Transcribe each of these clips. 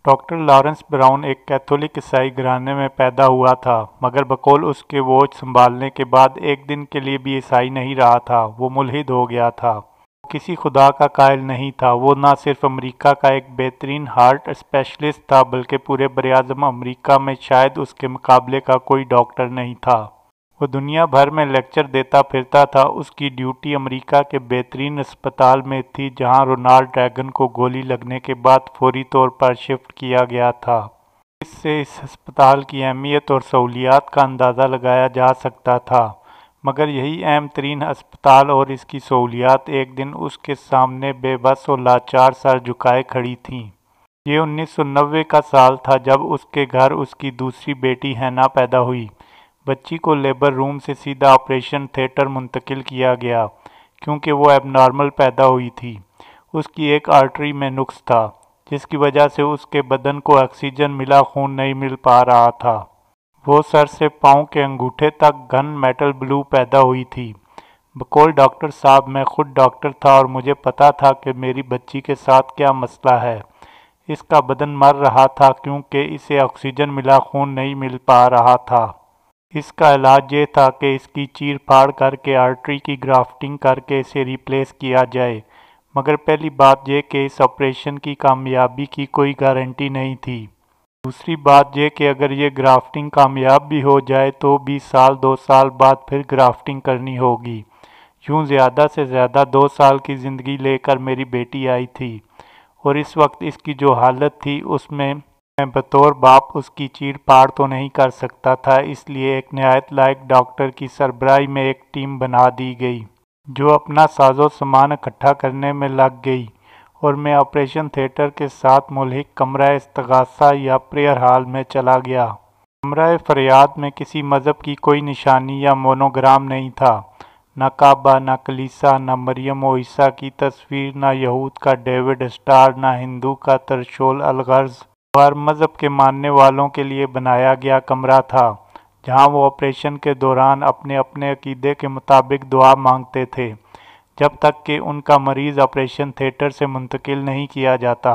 Doctor Lawrence brown ایک Catholic عیسائی گھرانے میں پیدا ہوا تھا، مگر بقول اس کے ووٹ سنبھالنے کے بعد ایک دن کے لیے بھی عیسائی نہیں رہا تھا۔ وہ ملحد ہو گیا تھا۔ وہ کسی خدا کا قائل نہیں تھا۔ وہ نہ صرف امریکہ کا ایک بہترین ہارٹ اسپیشلسٹ تھا بلکہ پورے براعظم امریکہ میں شاید اس کے مقابلے کا کوئی ڈاکٹر نہیں تھا۔ وہ دنیا بھر میں لیکچر دیتا پھرتا تھا۔ اس کی ڈیوٹی امریکہ کے بہترین اسپتال میں تھی جہاں رونالڈ ریگن کو گولی لگنے کے بعد فوری طور پر شفٹ کیا گیا تھا۔ اس سے اس ہسپتال کی اہمیت اور سہولیات کا اندازہ لگایا جا سکتا تھا، مگر یہی اہم ترین ہسپتال اور اس کی سہولیات ایک دن اس کے سامنے بے بس و لاچار سر جھکائے کھڑی تھیں۔ یہ 1990 کا سال تھا جب اس کے گھر اس کی دوسری بیٹی ہینا پیدا ہوئی۔ بچی کو لیبر روم سے سیدھا آپریشن تھیٹر منتقل کیا گیا کیونکہ وہ ایب نارمل پیدا ہوئی تھی۔ اس کی ایک آرٹری میں نقص تھا جس کی وجہ سے اس کے بدن کو آکسیجن ملا خون نہیں مل پا رہا تھا۔ وہ سر سے پاؤں کے انگوٹھے تک گن میٹل بلو پیدا ہوئی تھی۔ بقول ڈاکٹر صاحب میں خود ڈاکٹر تھا اور مجھے پتا تھا کہ میری بچی کے ساتھ کیا مسئلہ ہے۔ اس کا بدن مر رہا تھا کیونکہ اسے آکسیجن ملا خون نہیں مل پا رہا تھا۔ اس کا علاج یہ تھا کہ اس کی چیر پھاڑ کر کے آرٹری کی گرافٹنگ کر کے اسے ریپلیس کیا جائے، مگر پہلی بات یہ کہ اس آپریشن کی کامیابی کی کوئی گارنٹی نہیں تھی۔ دوسری بات یہ کہ اگر یہ گرافٹنگ کامیاب بھی ہو جائے تو بھی سال 2 سال بعد پھر گرافٹنگ کرنی ہوگی۔ یوں زیادہ سے زیادہ 2 سال کی زندگی لے کر میری بیٹی آئی تھی، اور اس وقت اس کی جو حالت تھی اس میں بطور باپ اس کی چیر پھاڑ تو نہیں کر سکتا تھا۔ اس لیے ایک نہایت لائق ڈاکٹر کی سربراہی میں ایک ٹیم بنا دی گئی جو اپنا ساز و سامان اکٹھا کرنے میں لگ گئی، اور میں آپریشن تھیٹر کے ساتھ ملحق کمرہ استغاثہ یا پریئر ہال میں چلا گیا۔ کمرہ فریاد میں کسی مذہب کی کوئی نشانی یا مونوگرام نہیں تھا، نہ کعبہ، نہ کلیسا، نہ مریم و عیسیٰ کی تصویر، نہ یہود کا ڈیوڈ اسٹار، نہ ہندو کا ترشول الغرض۔ وہ ہر مذہب کے ماننے والوں کے لیے بنایا گیا کمرہ تھا جہاں وہ آپریشن کے دوران اپنے اپنے عقیدے کے مطابق دعا مانگتے تھے جب تک کہ ان کا مریض آپریشن تھیٹر سے منتقل نہیں کیا جاتا۔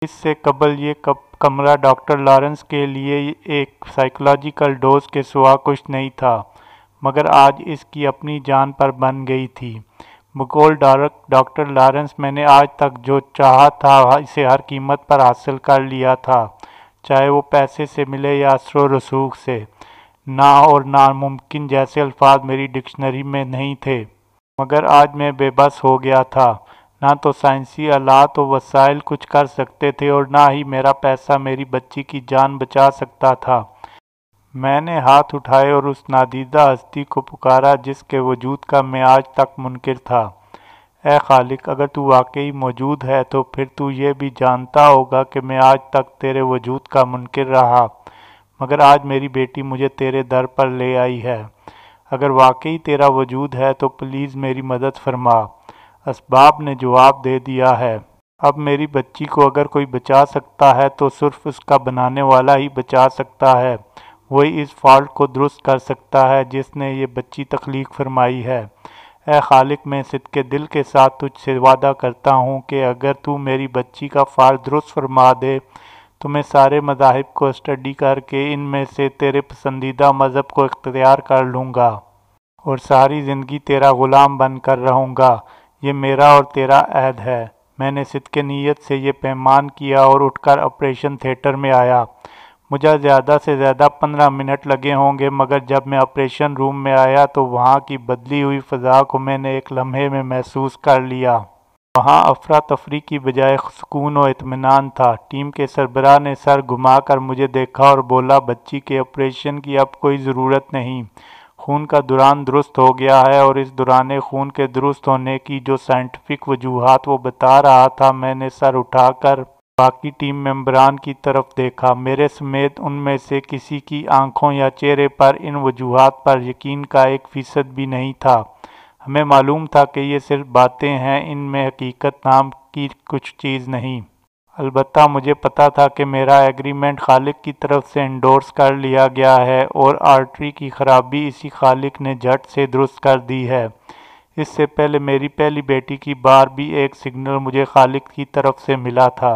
اس سے قبل یہ کمرہ ڈاکٹر لارنس کے لیے ایک سائیکولوجیکل ڈوز کے سوا کچھ نہیں تھا، مگر آج اس کی اپنی جان پر بن گئی تھی۔ بقول ڈاکٹر لارنس میں نے آج تک جو چاہا تھا اسے ہر قیمت پر حاصل کر لیا تھا، چاہے وہ پیسے سے ملے یا اثر و رسوخ سے۔ نہ اور ناممکن جیسے الفاظ میری ڈکشنری میں نہیں تھے، مگر آج میں بے بس ہو گیا تھا۔ نہ تو سائنسی آلات و وسائل کچھ کر سکتے تھے اور نہ ہی میرا پیسہ میری بچی کی جان بچا سکتا تھا۔ میں نے ہاتھ اٹھائے اور اس نادیدہ ہستی کو پکارا جس کے وجود کا میں آج تک منکر تھا۔ اے خالق، اگر تو واقعی موجود ہے تو پھر تو یہ بھی جانتا ہوگا کہ میں آج تک تیرے وجود کا منکر رہا، مگر آج میری بیٹی مجھے تیرے در پر لے آئی ہے۔ اگر واقعی تیرا وجود ہے تو پلیز میری مدد فرما۔ اسباب نے جواب دے دیا ہے۔ اب میری بچی کو اگر کوئی بچا سکتا ہے تو صرف اس کا بنانے والا ہی بچا سکتا ہے۔ وہی اس فالٹ کو درست کر سکتا ہے جس نے یہ بچی تخلیق فرمائی ہے۔ اے خالق، میں صدقِ دل کے ساتھ تجھ سے وعدہ کرتا ہوں کہ اگر تو میری بچی کا فالٹ درست فرما دے تو میں سارے مذاہب کو اسٹڈی کر کے ان میں سے تیرے پسندیدہ مذہب کو اختیار کر لوں گا اور ساری زندگی تیرا غلام بن کر رہوں گا۔ یہ میرا اور تیرا عہد ہے۔ میں نے صدقِ نیت سے یہ پیمان کیا اور اٹھ کر آپریشن تھیٹر میں آیا۔ مجھے زیادہ سے زیادہ 15 منٹ لگے ہوں گے، مگر جب میں آپریشن روم میں آیا تو وہاں کی بدلی ہوئی فضا کو میں نے ایک لمحے میں محسوس کر لیا۔ وہاں افراتفری کی بجائے سکون و اطمینان تھا۔ ٹیم کے سربراہ نے سر گھما کر مجھے دیکھا اور بولا، بچی کے آپریشن کی اب کوئی ضرورت نہیں۔ خون کا دوران درست ہو گیا ہے، اور اس دوران خون کے درست ہونے کی جو سائنٹیفک وجوہات وہ بتا رہا تھا۔ میں نے سر اٹھا کر باقی ٹیم ممبران کی طرف دیکھا۔ میرے سمیت ان میں سے کسی کی آنکھوں یا چہرے پر ان وجوہات پر یقین کا 1% بھی نہیں تھا۔ ہمیں معلوم تھا کہ یہ صرف باتیں ہیں، ان میں حقیقت نام کی کچھ چیز نہیں۔ البتہ مجھے پتا تھا کہ میرا ایگریمنٹ خالق کی طرف سے انڈورس کر لیا گیا ہے، اور آرٹری کی خرابی اسی خالق نے جھٹ سے درست کر دی ہے۔ اس سے پہلے میری پہلی بیٹی کی بار بھی ایک سگنل مجھے خالق کی طرف سے ملا تھا۔